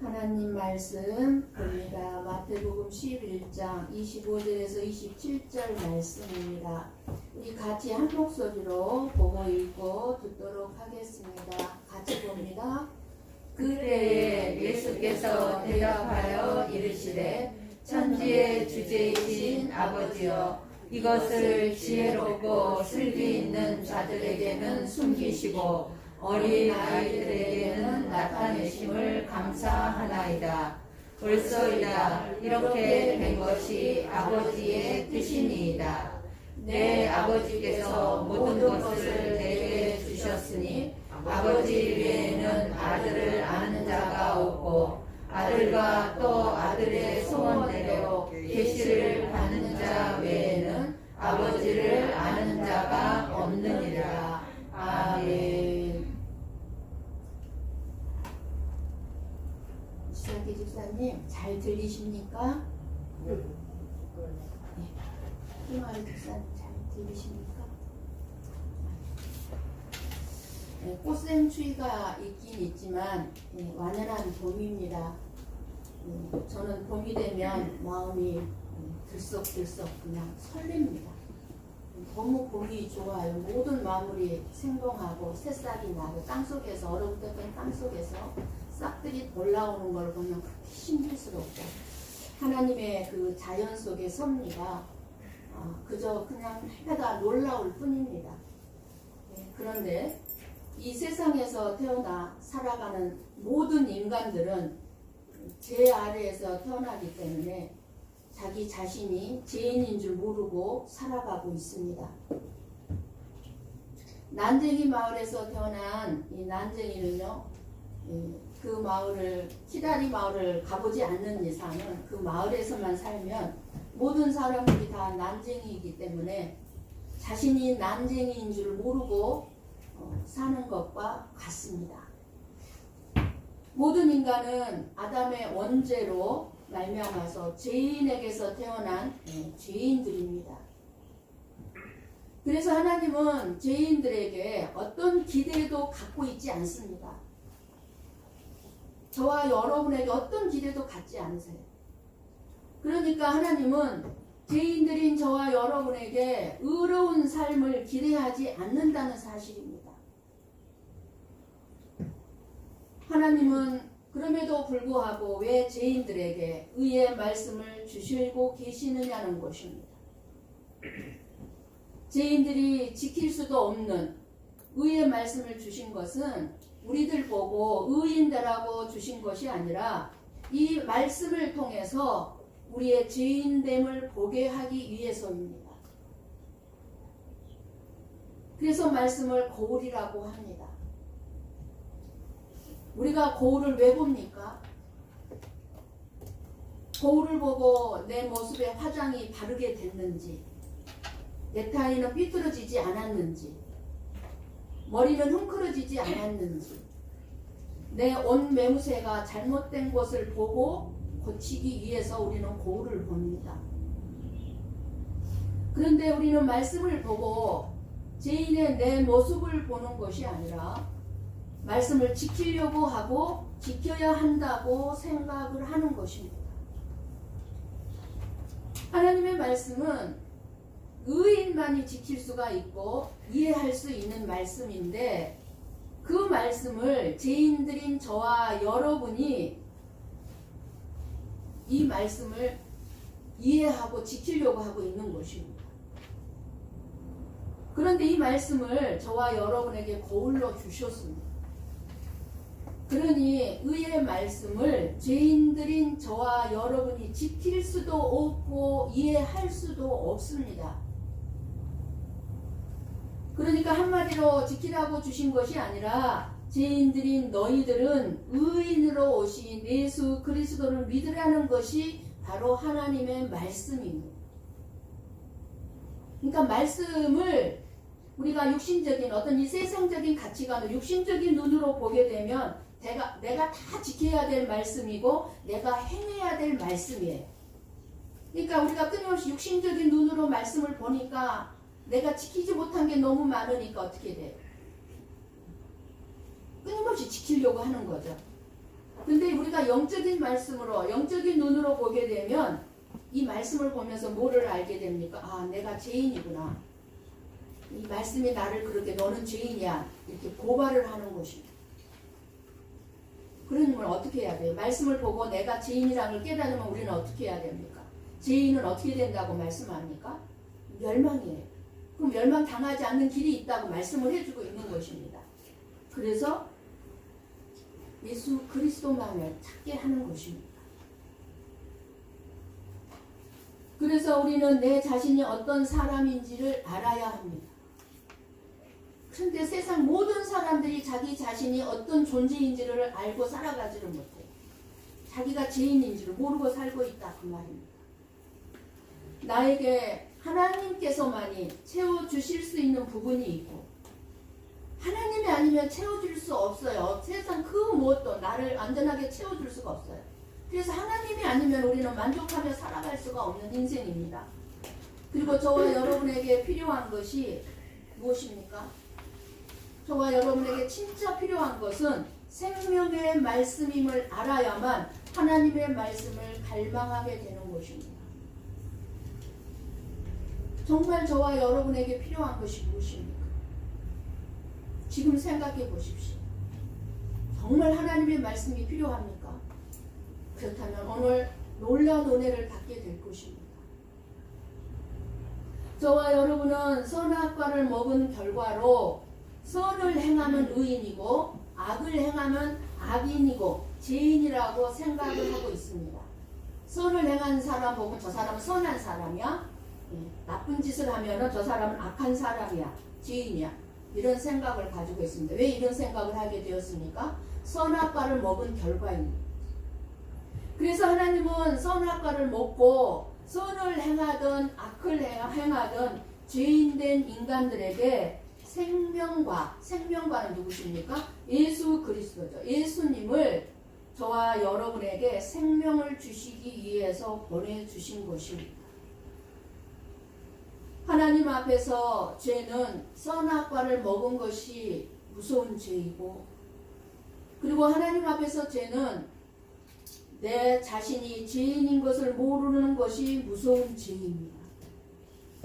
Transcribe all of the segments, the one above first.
하나님 말씀 봅니다. 마태복음 11장 25절에서 27절 말씀입니다. 우리 같이 한 목소리로 보고 읽고 듣도록 하겠습니다. 같이 봅니다. 그때에 예수께서 대답하여 이르시되 천지의 주제이신 아버지여, 이것을 지혜롭고 슬기 있는 자들에게는 숨기시고 어린 아이들에게는 나타내심을 감사하나이다. 벌써이다. 이렇게 된 것이 아버지의 뜻이니이다. 내 아버지께서 모든 것을 내게 주셨으니 아버지 외에는 아들을 아는 자가 없고 아들과 또 아들의 소원대로 계시를 받는 자 외에는 아버지를 아는 자가 없느니라. 아멘. 이상기 집사님 잘 들리십니까? 네. 희마리 집사님 잘 들리십니까? 네, 꽃샘추위가 있긴 있지만 완연한 봄입니다. 저는 봄이 되면 마음이 들썩들썩 그냥 설렙니다. 너무 봄이 좋아요. 모든 마물이 생동하고 새싹이 나고 땅속에서 얼어붙었던 땅속에서 싹들이 올라오는 걸 보면 그렇게 신비스럽고 하나님의 그 자연 속에 섭니다. 그저 그냥 해가 놀라울 뿐입니다. 그런데 이 세상에서 태어나 살아가는 모든 인간들은 죄 아래에서 태어나기 때문에 자기 자신이 죄인인 줄 모르고 살아가고 있습니다. 난쟁이 마을에서 태어난 이 난쟁이는요, 그 마을을, 키다리 마을을 가보지 않는 이상은 그 마을에서만 살면 모든 사람들이 다 난쟁이이기 때문에 자신이 난쟁이인 줄 모르고 사는 것과 같습니다. 모든 인간은 아담의 원죄로 말미암아서 죄인에게서 태어난 죄인들입니다. 그래서 하나님은 죄인들에게 어떤 기대도 갖고 있지 않습니다. 저와 여러분에게 어떤 기대도 갖지 않으세요. 그러니까 하나님은 죄인들인 저와 여러분에게 의로운 삶을 기대하지 않는다는 사실입니다. 하나님은 그럼에도 불구하고 왜 죄인들에게 의의 말씀을 주시고 계시느냐는 것입니다. 죄인들이 지킬 수도 없는 의의 말씀을 주신 것은 우리들 보고 의인되라고 주신 것이 아니라 이 말씀을 통해서 우리의 죄인됨을 보게 하기 위해서입니다. 그래서 말씀을 거울이라고 합니다. 우리가 거울을 왜 봅니까? 거울을 보고 내 모습에 화장이 바르게 됐는지, 넥타이는 삐뚤어지지 않았는지, 머리는 흥크러지지 않았는지, 내 옷 매무새가 잘못된 것을 보고 고치기 위해서 우리는 거울을 봅니다. 그런데 우리는 말씀을 보고 죄인의 내 모습을 보는 것이 아니라 말씀을 지키려고 하고 지켜야 한다고 생각을 하는 것입니다. 하나님의 말씀은 의인만이 지킬 수가 있고 이해할 수 있는 말씀인데 그 말씀을 죄인들인 저와 여러분이 이 말씀을 이해하고 지키려고 하고 있는 것입니다. 그런데 이 말씀을 저와 여러분에게 거울로 주셨습니다. 그러니 의의 말씀을 죄인들인 저와 여러분이 지킬 수도 없고 이해할 수도 없습니다. 그러니까 한마디로 지키라고 주신 것이 아니라 죄인들인 너희들은 의인으로 오신 예수 그리스도를 믿으라는 것이 바로 하나님의 말씀입니다. 그러니까 말씀을 우리가 육신적인 어떤 이 세상적인 가치관을 육신적인 눈으로 보게 되면 내가 다 지켜야 될 말씀이고 내가 행해야 될 말씀이에요. 그러니까 우리가 끊임없이 육신적인 눈으로 말씀을 보니까 내가 지키지 못한 게 너무 많으니까 어떻게 돼요? 끊임없이 지키려고 하는 거죠. 근데 우리가 우리가 영적인 말씀으로 영적인 눈으로 보게 되면 이 말씀을 보면서 뭐를 알게 됩니까? 아, 내가 죄인이구나. 이 말씀이 나를 그렇게 너는 죄인이야 이렇게 고발을 하는 것입니다. 그러면 어떻게 해야 돼요? 말씀을 보고 내가 죄인이라는 걸 깨달으면 우리는 어떻게 해야 됩니까? 죄인은 어떻게 된다고 말씀합니까? 멸망이에요. 그럼 멸망 당하지 않는 길이 있다고 말씀을 해주고 있는 것입니다. 그래서 예수 그리스도만을 찾게 하는 것입니다. 그래서 우리는 내 자신이 어떤 사람인지를 알아야 합니다. 그런데 세상 모든 사람들이 자기 자신이 어떤 존재인지를 알고 살아가지를 못해요. 자기가 죄인인지를 모르고 살고 있다 그 말입니다. 나에게 하나님께서만이 채워주실 수 있는 부분이 있고 하나님이 아니면 채워줄 수 없어요. 세상 그 무엇도 나를 안전하게 채워줄 수가 없어요. 그래서 하나님이 아니면 우리는 만족하며 살아갈 수가 없는 인생입니다. 그리고 저와 여러분에게 필요한 것이 무엇입니까? 저와 여러분에게 진짜 필요한 것은 생명의 말씀임을 알아야만 하나님의 말씀을 갈망하게 되는 것입니다. 정말 저와 여러분에게 필요한 것이 무엇입니까? 지금 생각해 보십시오. 정말 하나님의 말씀이 필요합니까? 그렇다면 오늘 놀라운 은혜를 받게 될 것입니다. 저와 여러분은 선악과를 먹은 결과로 선을 행하면 의인이고 악을 행하면 악인이고 죄인이라고 생각을 하고 있습니다. 선을 행한 사람 보면 저 사람은 선한 사람이야. 나쁜 짓을 하면 저 사람은 악한 사람이야. 죄인이야. 이런 생각을 가지고 있습니다. 왜 이런 생각을 하게 되었습니까? 선악과를 먹은 결과입니다. 그래서 하나님은 선악과를 먹고 선을 행하든 악을 행하든 죄인된 인간들에게 생명과는 누구십니까? 예수 그리스도죠. 예수님을 저와 여러분에게 생명을 주시기 위해서 보내주신 것입니다. 하나님 앞에서 죄는 선악과를 먹은 것이 무서운 죄이고 그리고 하나님 앞에서 죄는 내 자신이 죄인인 것을 모르는 것이 무서운 죄입니다.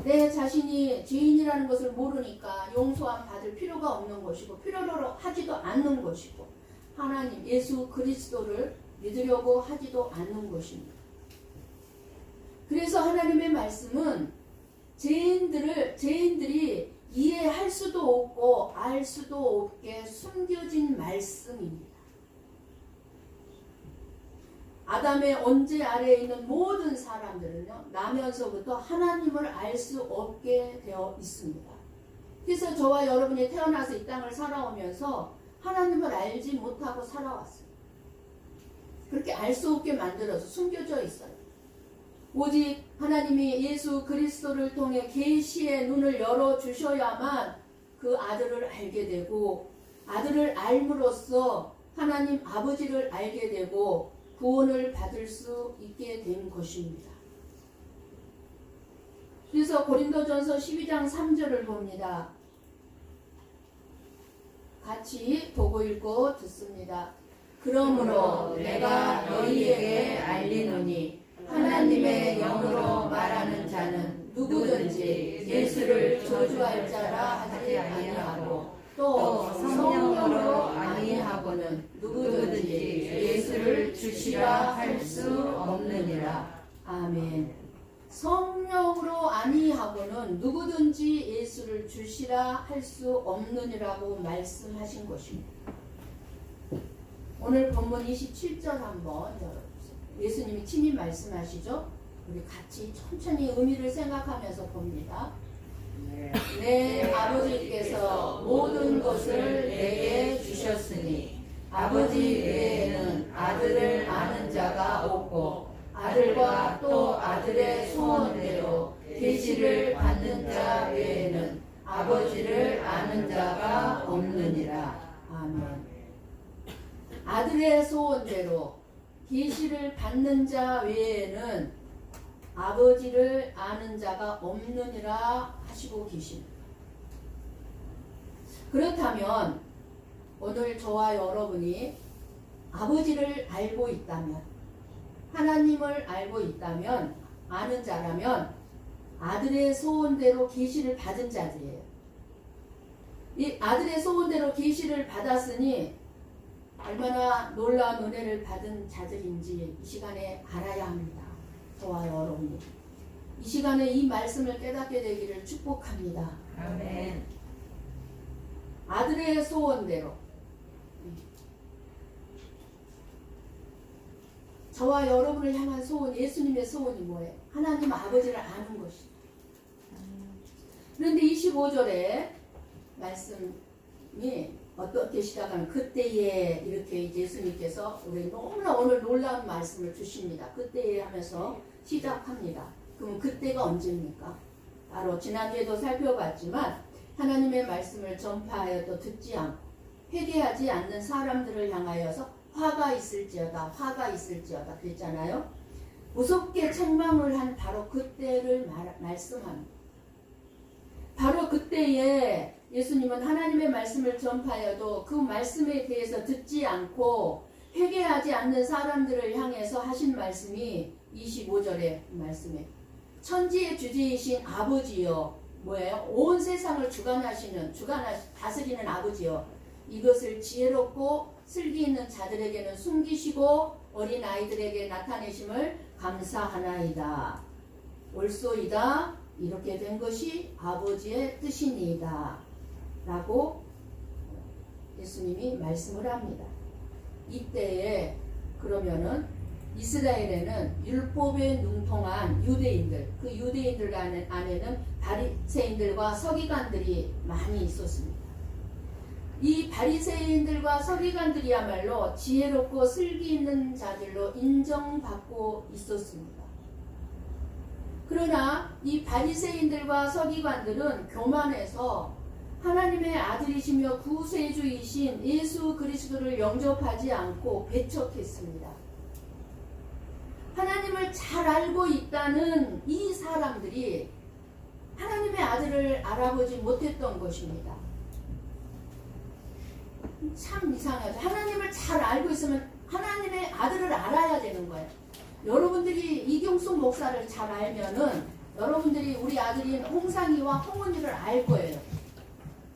내 자신이 죄인이라는 것을 모르니까 용서함 받을 필요가 없는 것이고 필요로 하지도 않는 것이고 하나님 예수 그리스도를 믿으려고 하지도 않는 것입니다. 그래서 하나님의 말씀은 죄인들이 이해할 수도 없고 알 수도 없게 숨겨진 말씀입니다. 아담의 언제 아래에 있는 모든 사람들은요, 나면서부터 하나님을 알 수 없게 되어 있습니다. 그래서 저와 여러분이 태어나서 이 땅을 살아오면서 하나님을 알지 못하고 살아왔어요. 그렇게 알 수 없게 만들어서 숨겨져 있어요. 오직 하나님이 예수 그리스도를 통해 계시의 눈을 열어주셔야만 그 아들을 알게 되고 아들을 알므로써 하나님 아버지를 알게 되고 구원을 받을 수 있게 된 것입니다. 그래서 고린도전서 12장 3절을 봅니다. 같이 보고 읽고 듣습니다. 그러므로 내가 너희에게 알리노니 하나님의 영으로 말하는 자는 누구든지 예수를 저주할 자라 하지 아니하고 또 성령으로 아니하고는 누구든지 예수를 주시라 할 수 없느니라. 아멘. 성령으로 아니하고는 누구든지 예수를 주시라 할 수 없느니라고 말씀하신 것입니다. 오늘 본문 27절 한번 열어보세요. 예수님이 친히 말씀하시죠. 우리 같이 천천히 의미를 생각하면서 봅니다. 내 아버지께서 모든 것을 내게 주셨으니 아버지 외에는 아들을 아는 자가 없고 아들과 또 아들의 소원대로 계시를 받는 자 외에는 아버지를 아는 자가 없느니라. 아멘. 아들의 소원대로 계시를 받는 자 외에는 아버지를 아는 자가 없느니라 하시고 계십니다. 그렇다면 오늘 저와 여러분이 아버지를 알고 있다면, 하나님을 알고 있다면, 아는 자라면 아들의 소원대로 계시를 받은 자들이에요. 이 아들의 소원대로 계시를 받았으니 얼마나 놀라운 은혜를 받은 자들인지 이 시간에 알아야 합니다. 저와 여러분이 이 시간에 이 말씀을 깨닫게 되기를 축복합니다. 아멘. 아들의 소원대로 저와 여러분을 향한 소원, 예수님의 소원이 뭐예요? 하나님 아버지를 아는 것이. 그런데 25절에 말씀이 어떻게 시작하면 그때에 이렇게 이제 예수님께서 우리 너무나 오늘 놀라운 말씀을 주십니다. 그때에 하면서 시작합니다. 그럼 그때가 언제입니까? 바로 지난주에도 살펴봤지만 하나님의 말씀을 전파하여도 듣지 않고 회개하지 않는 사람들을 향하여서 화가 있을지어다 그랬잖아요. 무섭게 책망을 한 바로 그때를 말씀합니다. 바로 그때에 예수님은 하나님의 말씀을 전파하여도 그 말씀에 대해서 듣지 않고 회개하지 않는 사람들을 향해서 하신 말씀이 25절의 말씀에 천지의 주제이신 아버지여, 뭐예요? 온 세상을 다스리는 아버지여, 이것을 지혜롭고 슬기 있는 자들에게는 숨기시고 어린 아이들에게 나타내심을 감사하나이다. 옳소이다. 이렇게 된 것이 아버지의 뜻이니이다. 라고 예수님이 말씀을 합니다. 이때에 그러면은 이스라엘에는 율법에 능통한 유대인들, 그 유대인들 안에는 바리새인들과 서기관들이 많이 있었습니다. 이 바리새인들과 서기관들이야말로 지혜롭고 슬기 있는 자들로 인정받고 있었습니다. 그러나 이 바리새인들과 서기관들은 교만해서 하나님의 아들이시며 구세주이신 예수 그리스도를 영접하지 않고 배척했습니다. 하나님을 잘 알고 있다는 이 사람들이 하나님의 아들을 알아보지 못했던 것입니다. 참 이상하죠. 하나님을 잘 알고 있으면 하나님의 아들을 알아야 되는 거예요. 여러분들이 이경숙 목사를 잘 알면은 여러분들이 우리 아들인 홍상이와 홍은이를 알 거예요.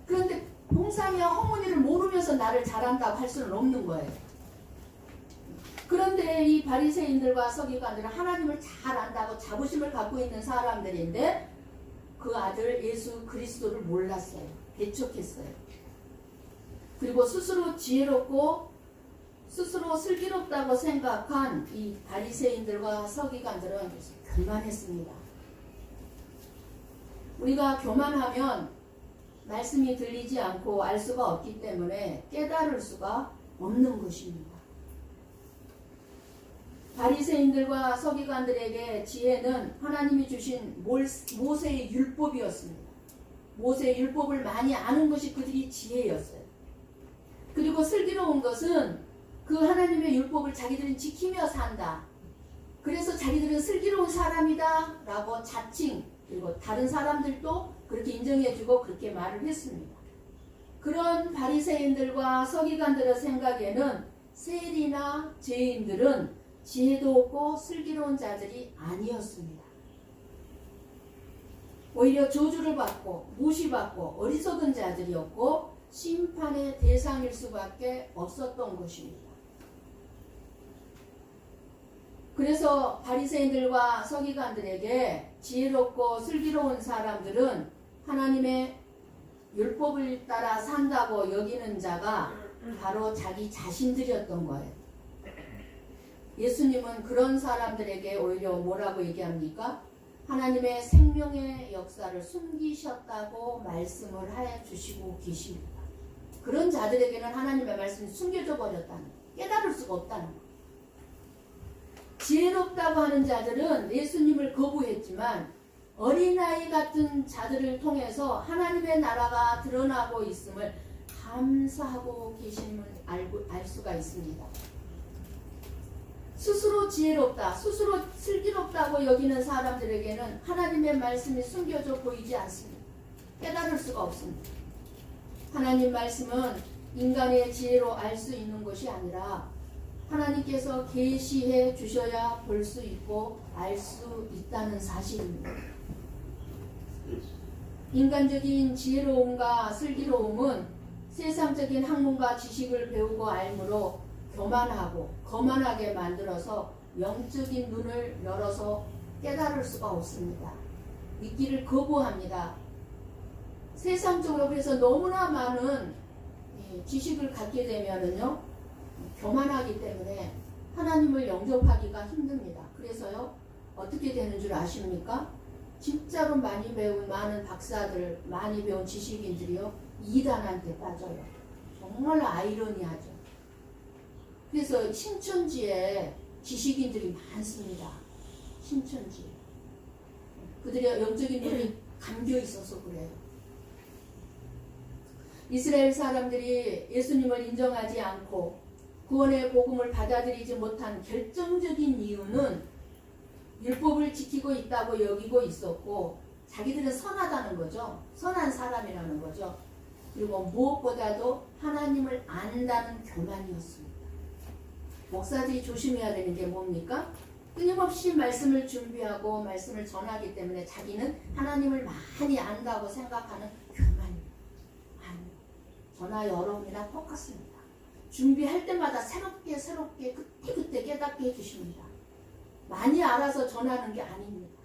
그런데 홍상이와 홍은이를 모르면서 나를 잘한다고 할 수는 없는 거예요. 그런데 이 바리새인들과 서기관들은 하나님을 잘 안다고 자부심을 갖고 있는 사람들인데 그 아들 예수 그리스도를 몰랐어요. 배척했어요. 그리고 스스로 지혜롭고 스스로 슬기롭다고 생각한 이 바리새인들과 서기관들은 교만했습니다. 우리가 교만하면 말씀이 들리지 않고 알 수가 없기 때문에 깨달을 수가 없는 것입니다. 바리새인들과 서기관들에게 지혜는 하나님이 주신 모세의 율법이었습니다. 모세의 율법을 많이 아는 것이 그들이 지혜였어요. 그리고 슬기로운 것은 그 하나님의 율법을 자기들은 지키며 산다. 그래서 자기들은 슬기로운 사람이다 라고 자칭, 그리고 다른 사람들도 그렇게 인정해주고 그렇게 말을 했습니다. 그런 바리새인들과 서기관들의 생각에는 세리나 죄인들은 지혜도 없고 슬기로운 자들이 아니었습니다. 오히려 저주를 받고 무시받고 어리석은 자들이었고 심판의 대상일 수밖에 없었던 것입니다. 그래서 바리새인들과 서기관들에게 지혜롭고 슬기로운 사람들은 하나님의 율법을 따라 산다고 여기는 자가 바로 자기 자신들이었던 거예요. 예수님은 그런 사람들에게 오히려 뭐라고 얘기합니까? 하나님의 생명의 역사를 숨기셨다고 말씀을 해주시고 계십니다. 그런 자들에게는 하나님의 말씀이 숨겨져 버렸다는 거예요. 깨달을 수가 없다는 거예요. 지혜롭다고 하는 자들은 예수님을 거부했지만 어린아이 같은 자들을 통해서 하나님의 나라가 드러나고 있음을 감사하고 계심을 알 수가 있습니다. 스스로 지혜롭다, 스스로 슬기롭다고 여기는 사람들에게는 하나님의 말씀이 숨겨져 보이지 않습니다. 깨달을 수가 없습니다. 하나님 말씀은 인간의 지혜로 알 수 있는 것이 아니라 하나님께서 계시해 주셔야 볼 수 있고 알 수 있다는 사실입니다. 인간적인 지혜로움과 슬기로움은 세상적인 학문과 지식을 배우고 알므로 교만하고 거만하게 만들어서 영적인 눈을 열어서 깨달을 수가 없습니다. 믿기를 거부합니다. 세상적으로 그래서 너무나 많은 지식을 갖게 되면은요, 교만하기 때문에 하나님을 영접하기가 힘듭니다. 그래서요, 어떻게 되는 줄 아십니까? 진짜로 많이 배운 많은 박사들, 많이 배운 지식인들이요, 이단한테 빠져요. 정말 아이러니하죠. 그래서 신천지에 지식인들이 많습니다. 신천지. 그들의 영적인 눈이 감겨 있어서 그래요. 이스라엘 사람들이 예수님을 인정하지 않고 구원의 복음을 받아들이지 못한 결정적인 이유는 율법을 지키고 있다고 여기고 있었고 자기들은 선하다는 거죠. 선한 사람이라는 거죠. 그리고 무엇보다도 하나님을 안다는 교만이었습니다. 목사들이 조심해야 되는 게 뭡니까? 끊임없이 말씀을 준비하고 말씀을 전하기 때문에 자기는 하나님을 많이 안다고 생각하는 교만입니다. 아니요. 저나 여러분이랑 똑같습니다. 준비할 때마다 새롭게 그때 깨닫게 해주십니다. 많이 알아서 전하는 게 아닙니다.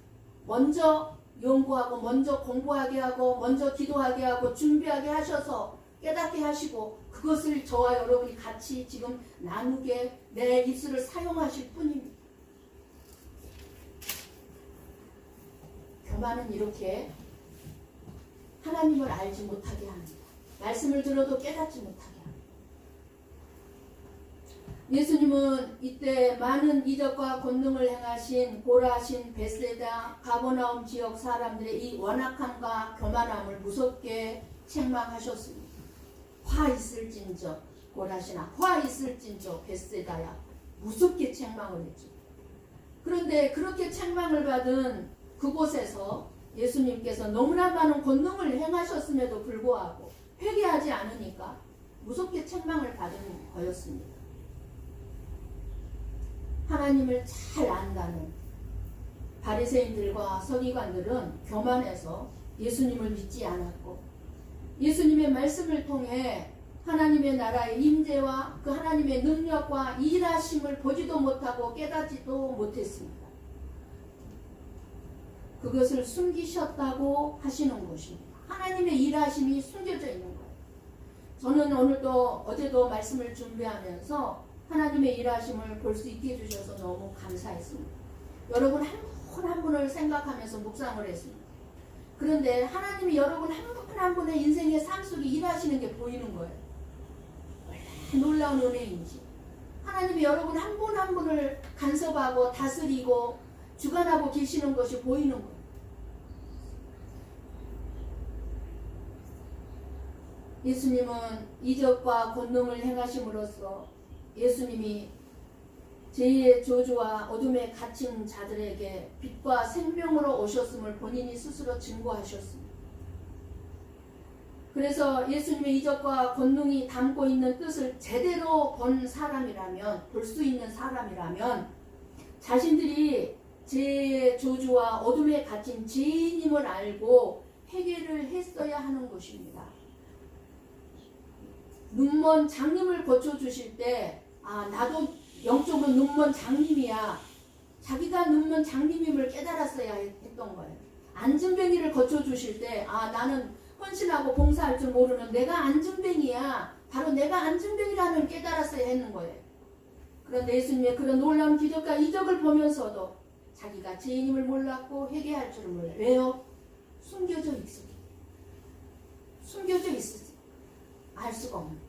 먼저 연구하고 먼저 공부하게 하고 먼저 기도하게 하고 준비하게 하셔서 깨닫게 하시고 그것을 저와 여러분이 같이 지금 나누게 내 입술을 사용하실 뿐입니다. 교만은 이렇게 하나님을 알지 못하게 합니다. 말씀을 들어도 깨닫지 못하게 합니다. 예수님은 이때 많은 이적과 권능을 행하신 고라신, 벳세다, 가버나움 지역 사람들의 이 완악함과 교만함을 무섭게 책망하셨습니다. 화 있을진저 고라시나 화 있을진저 벳세다야 무섭게 책망을 했죠. 그런데 그렇게 책망을 받은 그곳에서 예수님께서 너무나 많은 권능을 행하셨음에도 불구하고 회개하지 않으니까 무섭게 책망을 받은 거였습니다. 하나님을 잘 안다는 바리새인들과 서기관들은 교만해서 예수님을 믿지 않았고 예수님의 말씀을 통해 하나님의 나라의 임재와 그 하나님의 능력과 일하심을 보지도 못하고 깨닫지도 못했습니다. 그것을 숨기셨다고 하시는 것입니다. 하나님의 일하심이 숨겨져 있는 거예요. 저는 오늘도 어제도 말씀을 준비하면서 하나님의 일하심을 볼 수 있게 해주셔서 너무 감사했습니다. 여러분 한 분 한 분을 생각하면서 묵상을 했습니다. 그런데 하나님이 여러분 한 분 한 분의 인생의 삶 속에 일하시는 게 보이는 거예요. 얼마나 놀라운 은혜인지. 하나님이 여러분 한 분 한 분을 간섭하고 다스리고 주관하고 계시는 것이 보이는 거예요. 예수님은 이적과 권능을 행하심으로써 예수님이 제2의 저주와 어둠에 갇힌 자들에게 빛과 생명으로 오셨음을 본인이 스스로 증거하셨습니다. 그래서 예수님의 이적과 권능이 담고 있는 뜻을 제대로 본 사람이라면, 볼 수 있는 사람이라면 자신들이 제 저주와 어둠에 갇힌 죄인임을 알고 회개를 했어야 하는 것입니다. 눈먼 장님을 고쳐주실 때 나도 영적으로 눈먼 장님이야. 자기가 눈먼 장님임을 깨달았어야 했던 거예요. 안진뱅이를 고쳐주실 때 나는 헌신하고 봉사할 줄 모르는 내가 안진뱅이야. 바로 내가 안진뱅이라는 걸 깨달았어야 했는 거예요. 그런데 예수님의 그런 놀라운 기적과 이적을 보면서도 자기가 죄인임을 몰랐고 회개할 줄을 몰라요. 왜요? 숨겨져 있어요. 숨겨져 있어요. 알 수가 없는.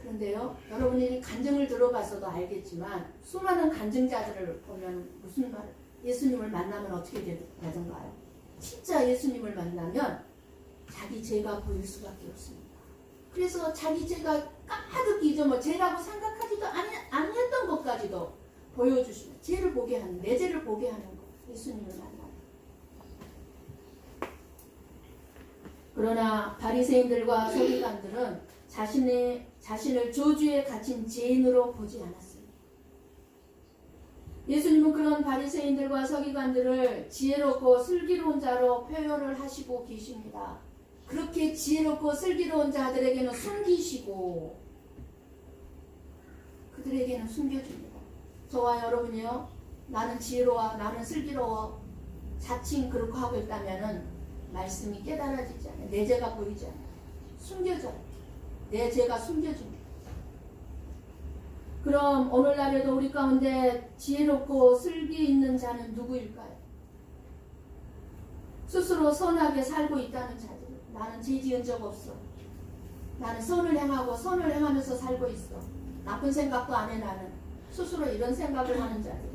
그런데요, 여러분이 간증을 들어봐서도 알겠지만 수많은 간증자들을 보면 무슨 말, 예수님을 만나면 어떻게 되던가요? 진짜 예수님을 만나면 자기 죄가 보일 수밖에 없습니다. 그래서 자기 죄가 가득 잊어 죄라고 생각하지도 않았던 것까지도 보여주시는, 죄를 보게 하는, 내 죄를 보게 하는 것, 예수님을 만나면. 그러나 바리새인들과 서기관들은 자신을 저주에 갇힌 죄인으로 보지 않았습니다. 예수님은 그런 바리새인들과 서기관들을 지혜롭고 슬기로운 자로 표현을 하시고 계십니다. 그렇게 지혜롭고 슬기로운 자들에게는 숨기시고 그들에게는 숨겨줍니다. 저와 여러분이요, 나는 지혜로워, 나는 슬기로워, 자칭 그렇게 하고 있다면은 말씀이 깨달아지지 않아요. 내 죄가 보이지 않아요. 숨겨져요. 내 죄가 숨겨집니다. 그럼 오늘날에도 우리 가운데 지혜롭고 슬기 있는 자는 누구일까요? 스스로 선하게 살고 있다는 자들. 나는 죄 지은 적 없어. 나는 선을 행하고 선을 행하면서 살고 있어. 나쁜 생각도 안 해. 나는 스스로 이런 생각을 하는 자들.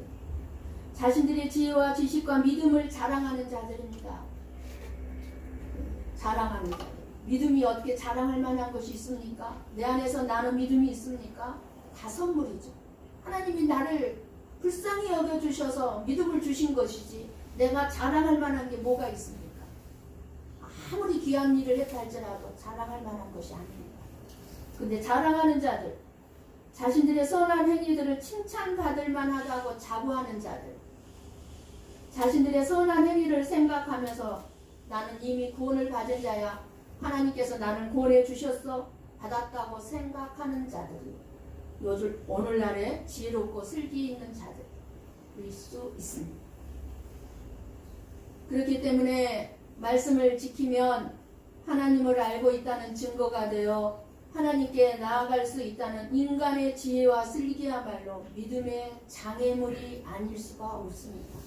자신들의 지혜와 지식과 믿음을 자랑하는 자들입니다. 자랑하는 자들. 믿음이 어떻게 자랑할 만한 것이 있습니까? 내 안에서 나는 믿음이 있습니까? 다 선물이죠. 하나님이 나를 불쌍히 여겨주셔서 믿음을 주신 것이지 내가 자랑할 만한 게 뭐가 있습니까? 아무리 귀한 일을 했다 할지라도 자랑할 만한 것이 아닙니다. 근데 자랑하는 자들, 자신들의 선한 행위들을 칭찬받을 만하다고 자부하는 자들, 자신들의 선한 행위를 생각하면서 나는 이미 구원을 받은 자야, 하나님께서 나를 구원해 주셨어, 받았다고 생각하는 자들이 요즘 오늘날의 지혜롭고 슬기 있는 자들일 수 있습니다. 그렇기 때문에 말씀을 지키면 하나님을 알고 있다는 증거가 되어 하나님께 나아갈 수 있다는 인간의 지혜와 슬기야말로 믿음의 장애물이 아닐 수가 없습니다.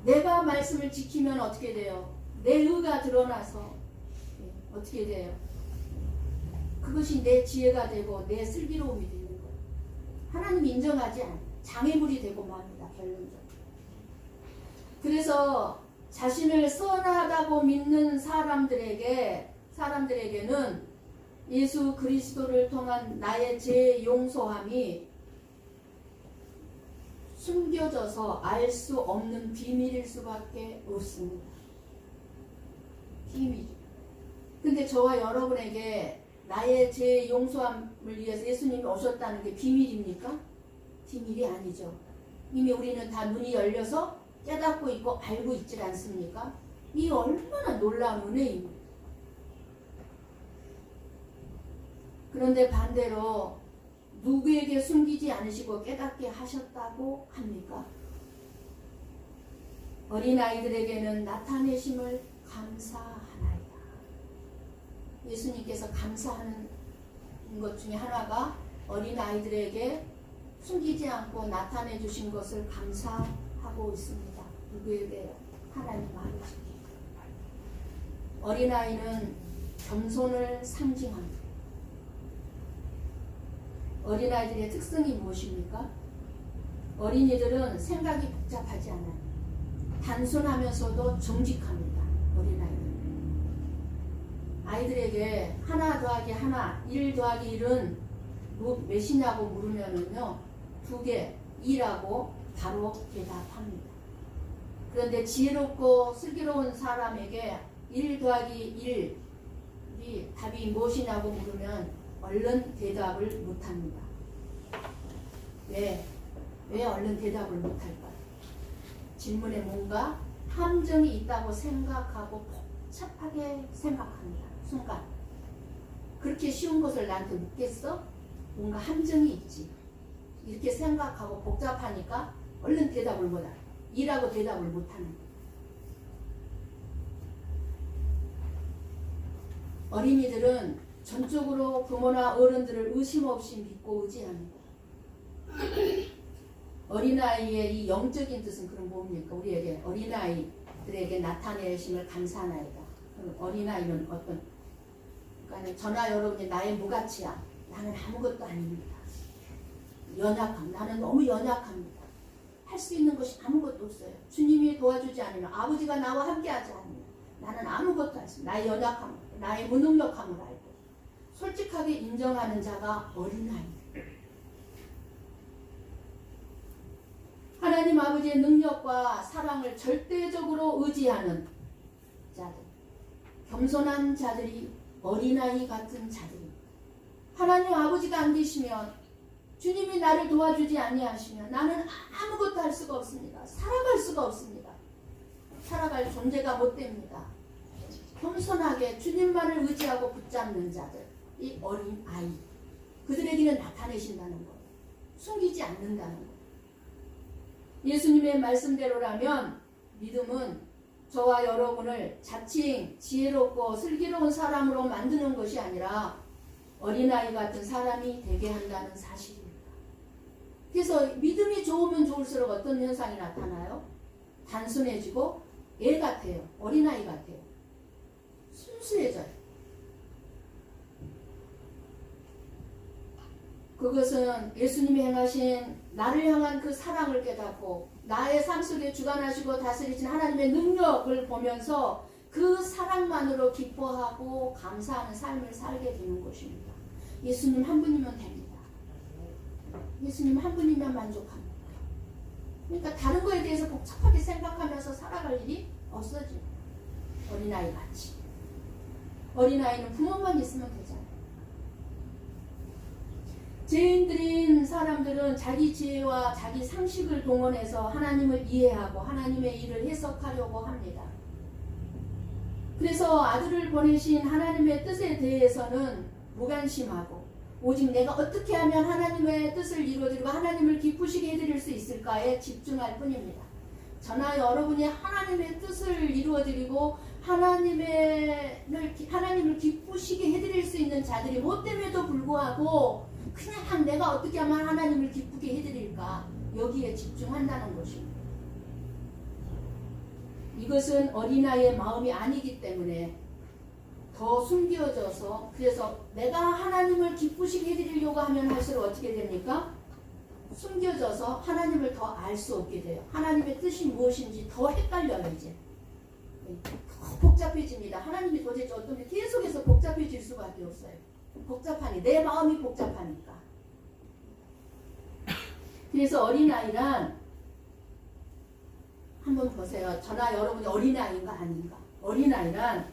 내가 말씀을 지키면 어떻게 돼요? 내 의가 드러나서 어떻게 돼요? 그것이 내 지혜가 되고 내 슬기로움이 되는 거예요. 하나님이 인정하지 않아요. 장애물이 되고 맙니다. 결론적으로. 그래서 자신을 선하다고 믿는 사람들에게는 예수 그리스도를 통한 나의 죄 용서함이 숨겨져서 알 수 없는 비밀일 수밖에 없습니다. 비밀. 근데 저와 여러분에게 나의 죄 용서함을 위해서 예수님이 오셨다는 게 비밀입니까? 비밀이 아니죠. 이미 우리는 다 눈이 열려서 깨닫고 있고 알고 있지 않습니까? 이 얼마나 놀라운 은혜입니다. 그런데 반대로 누구에게 숨기지 않으시고 깨닫게 하셨다고 합니까? 어린아이들에게는 나타내심을 감사하나이다. 예수님께서 감사하는 것 중에 하나가 어린아이들에게 숨기지 않고 나타내 주신 것을 감사하고 있습니다. 누구에게요? 하나님 아버지께. 어린아이는 겸손을 상징합니다. 어린아이들의 특성이 무엇입니까? 어린이들은 생각이 복잡하지 않아요. 단순하면서도 정직합니다. 어린아이들은. 아이들에게 하나 더하기 하나, 1 더하기 1은 몇이냐고 물으면은요, 2개, 2라고 바로 대답합니다. 그런데 지혜롭고 슬기로운 사람에게 1 더하기 1이 답이 무엇이냐고 물으면 얼른 대답을 못합니다. 왜 얼른 대답을 못할까요? 질문에 뭔가 함정이 있다고 생각하고 복잡하게 생각합니다. 순간. 그렇게 쉬운 것을 나한테 묻겠어? 뭔가 함정이 있지. 이렇게 생각하고 복잡하니까 얼른 대답을 못해요. 이라고 대답을 못하는 거예요. 어린이들은 전적으로 부모나 어른들을 의심 없이 믿고 의지합니다. 어린아이의 이 영적인 뜻은 그럼 뭡니까? 우리에게 어린아이들에게 나타내심을 감사하나이다. 어린아이는 어떤, 그러니까 저나 여러분이 나의 무가치야. 나는 아무것도 아닙니다. 연약함. 나는 너무 연약합니다. 할 수 있는 것이 아무것도 없어요. 주님이 도와주지 않으면, 아버지가 나와 함께하지 않으면 나는 아무것도 할 수 없어요. 나의 연약함, 나의 무능력함을 알고 솔직하게 인정하는 자가 어린아이입니다. 하나님 아버지의 능력과 사랑을 절대적으로 의지하는 자들, 겸손한 자들이 어린아이 같은 자들입니다. 하나님 아버지가 안 계시면, 주님이 나를 도와주지 아니하시면 나는 아무것도 할 수가 없습니다. 살아갈 수가 없습니다. 살아갈 존재가 못 됩니다. 겸손하게 주님만을 의지하고 붙잡는 자들, 이 어린 아이, 그들에게는 나타내신다는 것, 숨기지 않는다는 것. 예수님의 말씀대로라면 믿음은 저와 여러분을 자칭 지혜롭고 슬기로운 사람으로 만드는 것이 아니라 어린아이 같은 사람이 되게 한다는 사실입니다. 그래서 믿음이 좋으면 좋을수록 어떤 현상이 나타나요? 단순해지고 애 같아요. 어린아이 같아요. 순수해져요. 그것은 예수님이 행하신 나를 향한 그 사랑을 깨닫고 나의 삶 속에 주관하시고 다스리신 하나님의 능력을 보면서 그 사랑만으로 기뻐하고 감사하는 삶을 살게 되는 것입니다. 예수님 한 분이면 됩니다. 예수님 한 분이면 만족합니다. 그러니까 다른 거에 대해서 복잡하게 생각하면서 살아갈 일이 없어집니다. 어린아이 같이. 어린아이는 부모만 있으면 되잖아요. 죄인들인 사람들은 자기 지혜와 자기 상식을 동원해서 하나님을 이해하고 하나님의 일을 해석하려고 합니다. 그래서 아들을 보내신 하나님의 뜻에 대해서는 무관심하고 오직 내가 어떻게 하면 하나님의 뜻을 이루어드리고 하나님을 기쁘시게 해드릴 수 있을까에 집중할 뿐입니다. 저나 여러분이 하나님의 뜻을 이루어드리고 하나님을 기쁘시게 해드릴 수 있는 자들이 못됨에도 불구하고 그냥 내가 어떻게 하면 하나님을 기쁘게 해드릴까, 여기에 집중한다는 것입니다. 이것은 어린아이의 마음이 아니기 때문에 더 숨겨져서, 그래서 내가 하나님을 기쁘시게 해드리려고 하면 할수록 어떻게 됩니까? 숨겨져서 하나님을 더 알 수 없게 돼요. 하나님의 뜻이 무엇인지 더 헷갈려요. 이제 더 복잡해집니다. 하나님이 도대체 어떤, 계속해서 복잡해질 수밖에 없어요. 복잡하니, 내 마음이 복잡하니까. 그래서 어린아이란, 한번 보세요. 저나 여러분이 어린아이인가 아닌가. 어린아이란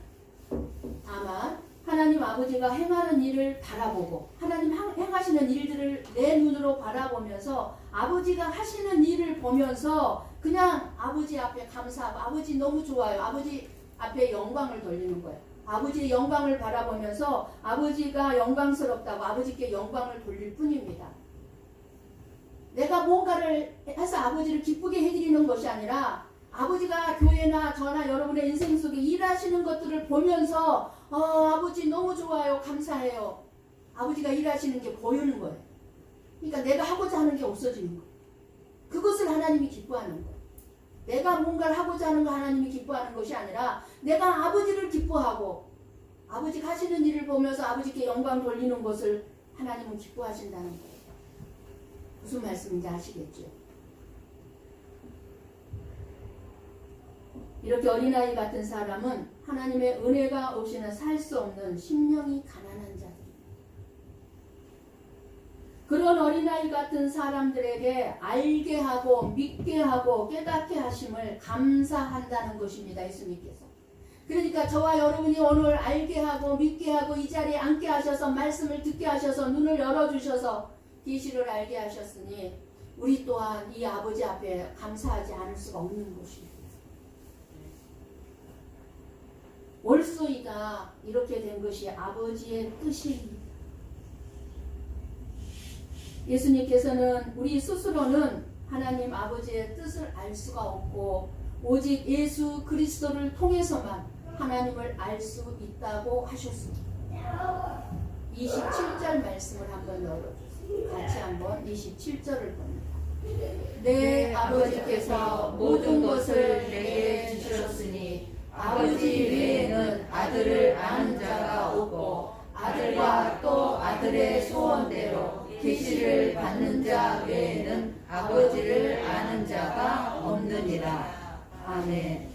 다만 하나님 아버지가 행하는 일을 바라보고 하나님 행하시는 일들을 내 눈으로 바라보면서 아버지가 하시는 일을 보면서 그냥 아버지 앞에 감사하고 아버지 너무 좋아요. 아버지 앞에 영광을 돌리는 거예요. 아버지의 영광을 바라보면서 아버지가 영광스럽다고 아버지께 영광을 돌릴 뿐입니다. 내가 뭔가를 해서 아버지를 기쁘게 해드리는 것이 아니라 아버지가 교회나 저나 여러분의 인생 속에 일하시는 것들을 보면서 아버지 너무 좋아요. 감사해요. 아버지가 일하시는 게 보이는 거예요. 그러니까 내가 하고자 하는 게 없어지는 거예요. 그것을 하나님이 기뻐하는 거예요. 내가 뭔가를 하고자 하는 거 하나님이 기뻐하는 것이 아니라 내가 아버지를 기뻐하고 아버지가 하시는 일을 보면서 아버지께 영광 돌리는 것을 하나님은 기뻐하신다는 거예요. 무슨 말씀인지 아시겠죠? 이렇게 어린아이 같은 사람은 하나님의 은혜가 없이는 살 수 없는 심령이 가난한 자들입니다. 그런 어린아이 같은 사람들에게 알게 하고 믿게 하고 깨닫게 하심을 감사한다는 것입니다. 예수님께서. 그러니까 저와 여러분이 오늘 알게 하고 믿게 하고 이 자리에 앉게 하셔서 말씀을 듣게 하셔서 눈을 열어주셔서 계시를 알게 하셨으니 우리 또한 이 아버지 앞에 감사하지 않을 수가 없는 것입니다. 올소이다 이렇게 된 것이 아버지의 뜻입니다. 예수님께서는 우리 스스로는 하나님 아버지의 뜻을 알 수가 없고 오직 예수 그리스도를 통해서만 하나님을 알 수 있다고 하셨습니다. 27절 말씀을 한번 열어주세요. 같이 한번 27절을 봅니다. 내 아버지께서 모든 것을 내게 주셨으니 아버지 외에는 아들을 아는 자가 없고 아들과 또 아들의 소원대로 계시를 받는 자 외에는 아버지를 아는 자가 없느니라. 아멘.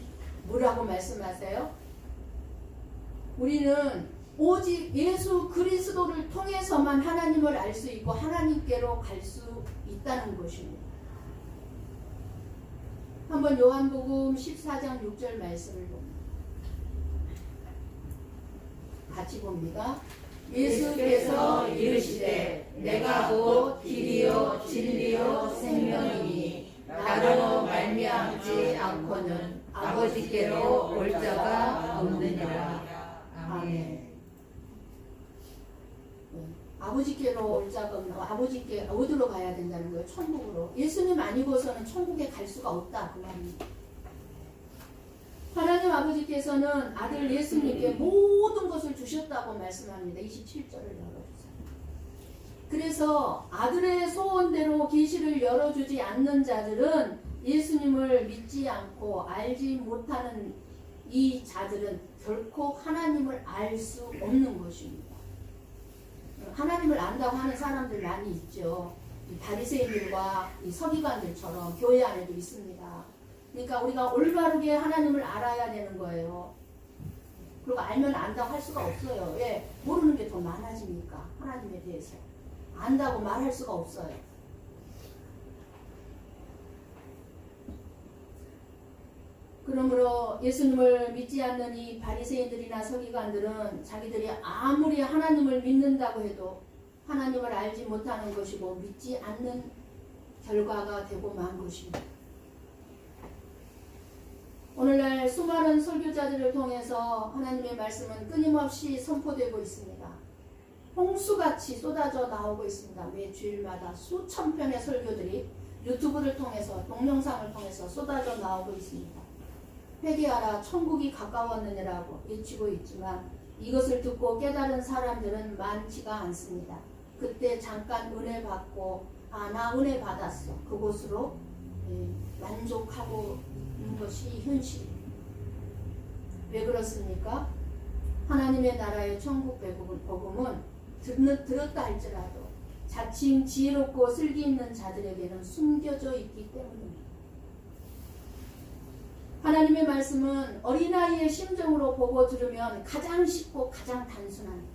뭐라고 말씀하세요? 우리는 오직 예수 그리스도를 통해서만 하나님을 알 수 있고 하나님께로 갈 수 있다는 것입니다. 한번 요한복음 14장 6절 말씀을 봅니다. 같이 봅니다. 예수께서 이르시되 내가 곧 길이요 진리요 생명이니 나로 말미암지 않고는 아버지께로 올 자가 없느니라. 아멘. 아버지께로 올 자가 없는 거, 아버지께 어디로 가야 된다는 거예요? 천국으로. 예수님 아니고서는 천국에 갈 수가 없다 그 말입니다. 하나님 아버지께서는 아들 예수님께 모든 것을 주셨다고 말씀합니다. 27절을 열어주세요. 그래서 아들의 소원대로 계시를 열어주지 않는 자들은 예수님을 믿지 않고 알지 못하는 이 자들은 결코 하나님을 알 수 없는 것입니다. 하나님을 안다고 하는 사람들 많이 있죠. 이 바리새인들과 이 서기관들처럼 교회 안에도 있습니다. 그러니까 우리가 올바르게 하나님을 알아야 되는 거예요. 그리고 알면 안다고 할 수가 없어요. 왜? 모르는 게 더 많아지니까 하나님에 대해서. 안다고 말할 수가 없어요. 그러므로 예수님을 믿지 않는 이 바리새인들이나 서기관들은 자기들이 아무리 하나님을 믿는다고 해도 하나님을 알지 못하는 것이고 믿지 않는 결과가 되고 만 것입니다. 오늘날 수많은 설교자들을 통해서 하나님의 말씀은 끊임없이 선포되고 있습니다. 홍수같이 쏟아져 나오고 있습니다. 매 주일마다 수천 편의 설교들이 유튜브를 통해서 동영상을 통해서 쏟아져 나오고 있습니다. 회개하라 천국이 가까웠느니라고 외치고 있지만 이것을 듣고 깨달은 사람들은 많지가 않습니다. 그때 잠깐 은혜 받고 나 은혜 받았어. 그곳으로 만족하고 있는 것이 현실입니다. 왜 그렇습니까? 하나님의 나라의 천국 복음은 들었다 할지라도 자칭 지혜롭고 슬기 있는 자들에게는 숨겨져 있기 때문입니다. 하나님의 말씀은 어린아이의 심정으로 보고 들으면 가장 쉽고 가장 단순합니다.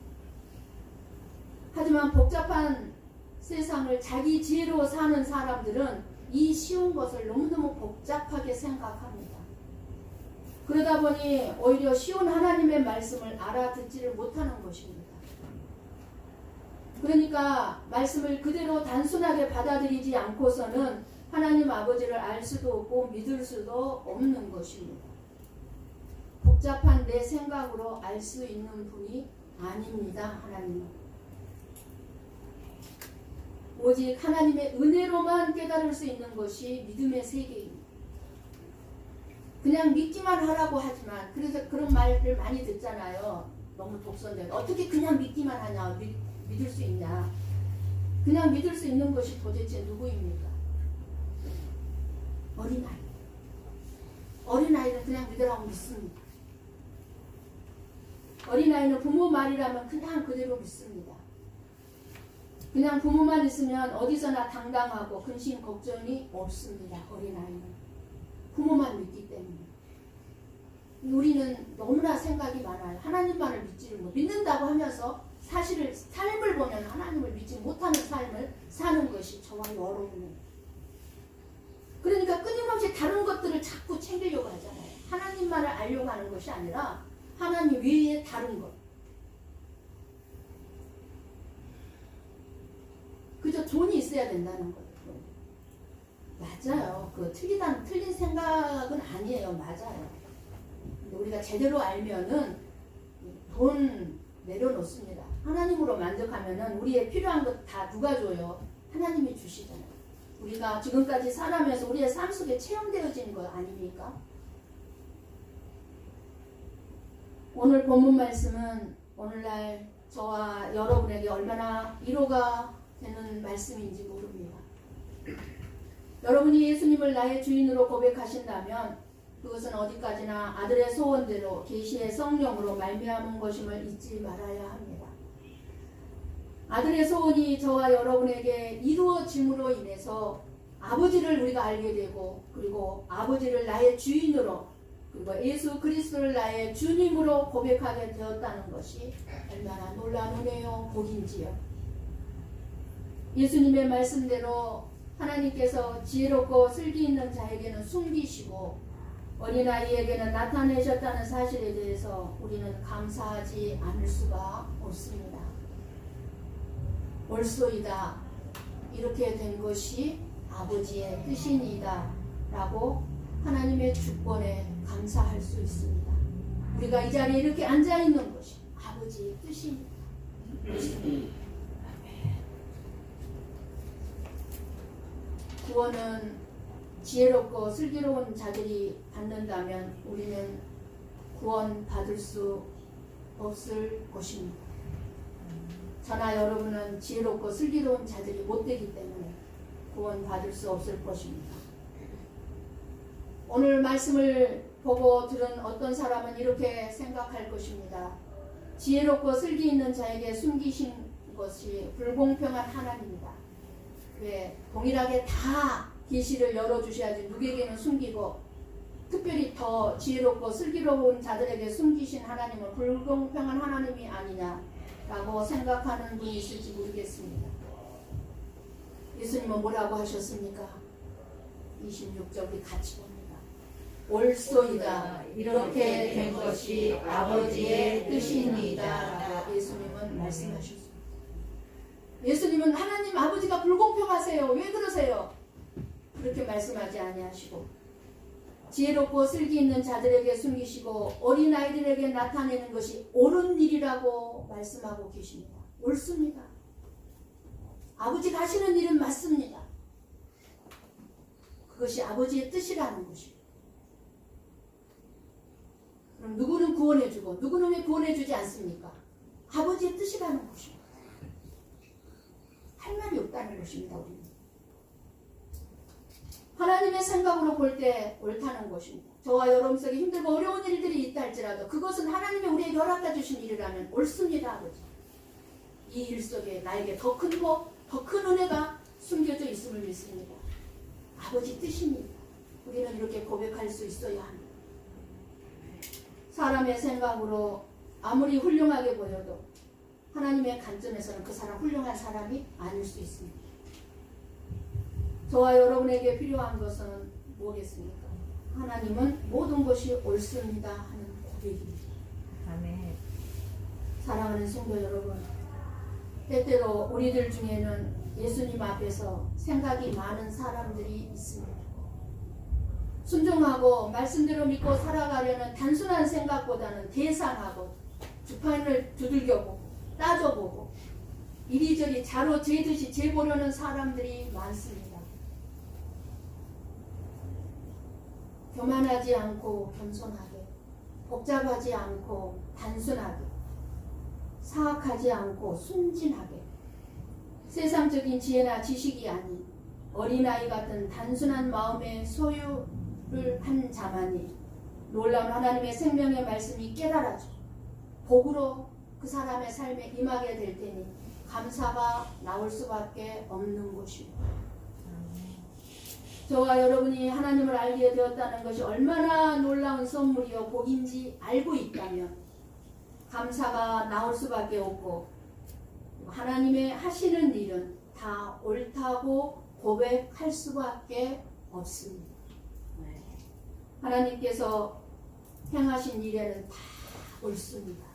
하지만 복잡한 세상을 자기 지혜로 사는 사람들은 이 쉬운 것을 너무너무 복잡하게 생각합니다. 그러다 보니 오히려 쉬운 하나님의 말씀을 알아듣지를 못하는 것입니다. 그러니까 말씀을 그대로 단순하게 받아들이지 않고서는 하나님 아버지를 알 수도 없고 믿을 수도 없는 것입니다. 복잡한 내 생각으로 알 수 있는 분이 아닙니다. 하나님은. 오직 하나님의 은혜로만 깨달을 수 있는 것이 믿음의 세계입니다. 그냥 믿기만 하라고 하지만 그래서 그런 말을 많이 듣잖아요. 너무 독선되고 어떻게 그냥 믿기만 하냐 믿을 수 있냐. 그냥 믿을 수 있는 것이 도대체 누구입니까? 어린아이. 어린아이는 그냥 믿으라고 믿습니다. 어린아이는 부모 말이라면 그냥 그대로 믿습니다. 그냥 부모만 있으면 어디서나 당당하고 근심 걱정이 없습니다. 어린아이는. 부모만 믿기 때문에. 우리는 너무나 생각이 많아요. 하나님만을 믿지를 못 믿는다고 하면서 사실을 삶을 보면 하나님을 믿지 못하는 삶을 사는 것이 저와 여러분은. 그러니까 끊임없이 다른 것들을 자꾸 챙기려고 하잖아요. 하나님만을 알려고 하는 것이 아니라 하나님 외에 다른 것. 그저 돈이 있어야 된다는 거예요. 맞아요. 그 틀린 생각은 아니에요. 맞아요. 근데 우리가 제대로 알면은 돈 내려놓습니다. 하나님으로 만족하면은 우리의 필요한 것 다 누가 줘요? 하나님이 주시잖아요. 우리가 지금까지 살아면서 우리의 삶 속에 체험되어진 거 아닙니까? 오늘 본문 말씀은 오늘날 저와 여러분에게 얼마나 위로가 되는 말씀인지 모릅니다. 여러분이 예수님을 나의 주인으로 고백하신다면 그것은 어디까지나 아들의 소원대로 계시의 성령으로 말미암은 것임을 잊지 말아야 합니다. 아들의 소원이 저와 여러분에게 이루어짐으로 인해서 아버지를 우리가 알게 되고 그리고 아버지를 나의 주인으로 그리고 예수 그리스도를 나의 주님으로 고백하게 되었다는 것이 얼마나 놀라운 은혜요 복인지요. 예수님의 말씀대로 하나님께서 지혜롭고 슬기 있는 자에게는 숨기시고 어린아이에게는 나타내셨다는 사실에 대해서 우리는 감사하지 않을 수가 없습니다. 옳소이다. 이렇게 된 것이 아버지의 뜻이니이다 라고 하나님의 주권에 감사할 수 있습니다. 우리가 이 자리에 이렇게 앉아있는 것이 아버지의 뜻입니다. 구원은 지혜롭고 슬기로운 자들이 받는다면 우리는 구원 받을 수 없을 것입니다. 저나 여러분은 지혜롭고 슬기로운 자들이 못 되기 때문에 구원 받을 수 없을 것입니다. 오늘 말씀을 보고 들은 어떤 사람은 이렇게 생각할 것입니다. 지혜롭고 슬기 있는 자에게 숨기신 것이 불공평한 하나님이다. 왜 동일하게 다 계시를 열어주셔야지 누구에게는 숨기고 특별히 더 지혜롭고 슬기로운 자들에게 숨기신 하나님은 불공평한 하나님이 아니냐라고 생각하는 분이 있을지 모르겠습니다. 예수님은 뭐라고 하셨습니까? 26절 우리 같이 봅니다. 옳소이다. 이렇게 된 것이 아버지의 뜻이니이다 라고 예수님은 말씀하셨습니다. 예수님은 하나님 아버지가 불공평하세요. 왜 그러세요? 그렇게 말씀하지 아니하시고 지혜롭고 슬기 있는 자들에게 숨기시고 어린아이들에게 나타내는 것이 옳은 일이라고 말씀하고 계십니다. 옳습니다. 아버지가 하시는 일은 맞습니다. 그것이 아버지의 뜻이라는 것입니다. 그럼 누구는 구원해주고 누구는 왜 구원해주지 않습니까? 아버지의 뜻이라는 것입니다. 할 말이 없다는 것입니다. 우리는. 하나님의 생각으로 볼 때 옳다는 것입니다. 저와 여러분 속에 힘들고 어려운 일들이 있다 할지라도 그것은 하나님이 우리에게 허락해 주신 일이라면 옳습니다. 아버지. 이 일 속에 나에게 더 큰 복, 더 큰 은혜가 숨겨져 있음을 믿습니다. 아버지 뜻입니다. 우리는 이렇게 고백할 수 있어야 합니다. 사람의 생각으로 아무리 훌륭하게 보여도 하나님의 관점에서는 그 사람 훌륭한 사람이 아닐 수 있습니다. 저와 여러분에게 필요한 것은 뭐겠습니까? 하나님은 모든 것이 옳습니다 하는 고백입니다. 아멘. 사랑하는 성도 여러분, 때때로 우리들 중에는 예수님 앞에서 생각이 많은 사람들이 있습니다. 순종하고 말씀대로 믿고 살아가려는 단순한 생각보다는 계산하고 주판을 두들겨보고 따져보고 이리저리 자로 재듯이 재보려는 사람들이 많습니다. 교만하지 않고 겸손하게, 복잡하지 않고 단순하게, 사악하지 않고 순진하게, 세상적인 지혜나 지식이 아닌 어린아이 같은 단순한 마음의 소유를 한 자만이 놀라운 하나님의 생명의 말씀이 깨달아져 복으로 그 사람의 삶에 임하게 될 테니 감사가 나올 수밖에 없는 것입니다. 저와 여러분이 하나님을 알게 되었다는 것이 얼마나 놀라운 선물이요 복인지 알고 있다면 감사가 나올 수밖에 없고 하나님의 하시는 일은 다 옳다고 고백할 수밖에 없습니다. 하나님께서 행하신 일에는 다 옳습니다.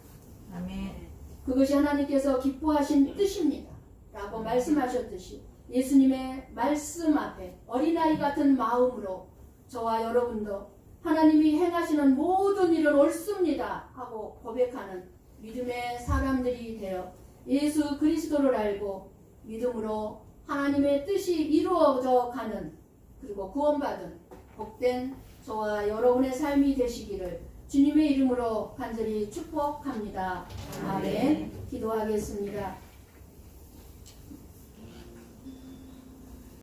아멘. 그것이 하나님께서 기뻐하신 뜻입니다. 라고 말씀하셨듯이 예수님의 말씀 앞에 어린아이 같은 마음으로 저와 여러분도 하나님이 행하시는 모든 일은 옳습니다 하고 고백하는 믿음의 사람들이 되어 예수 그리스도를 알고 믿음으로 하나님의 뜻이 이루어져 가는 그리고 구원받은 복된 저와 여러분의 삶이 되시기를 주님의 이름으로 간절히 축복합니다. 아멘. 기도하겠습니다.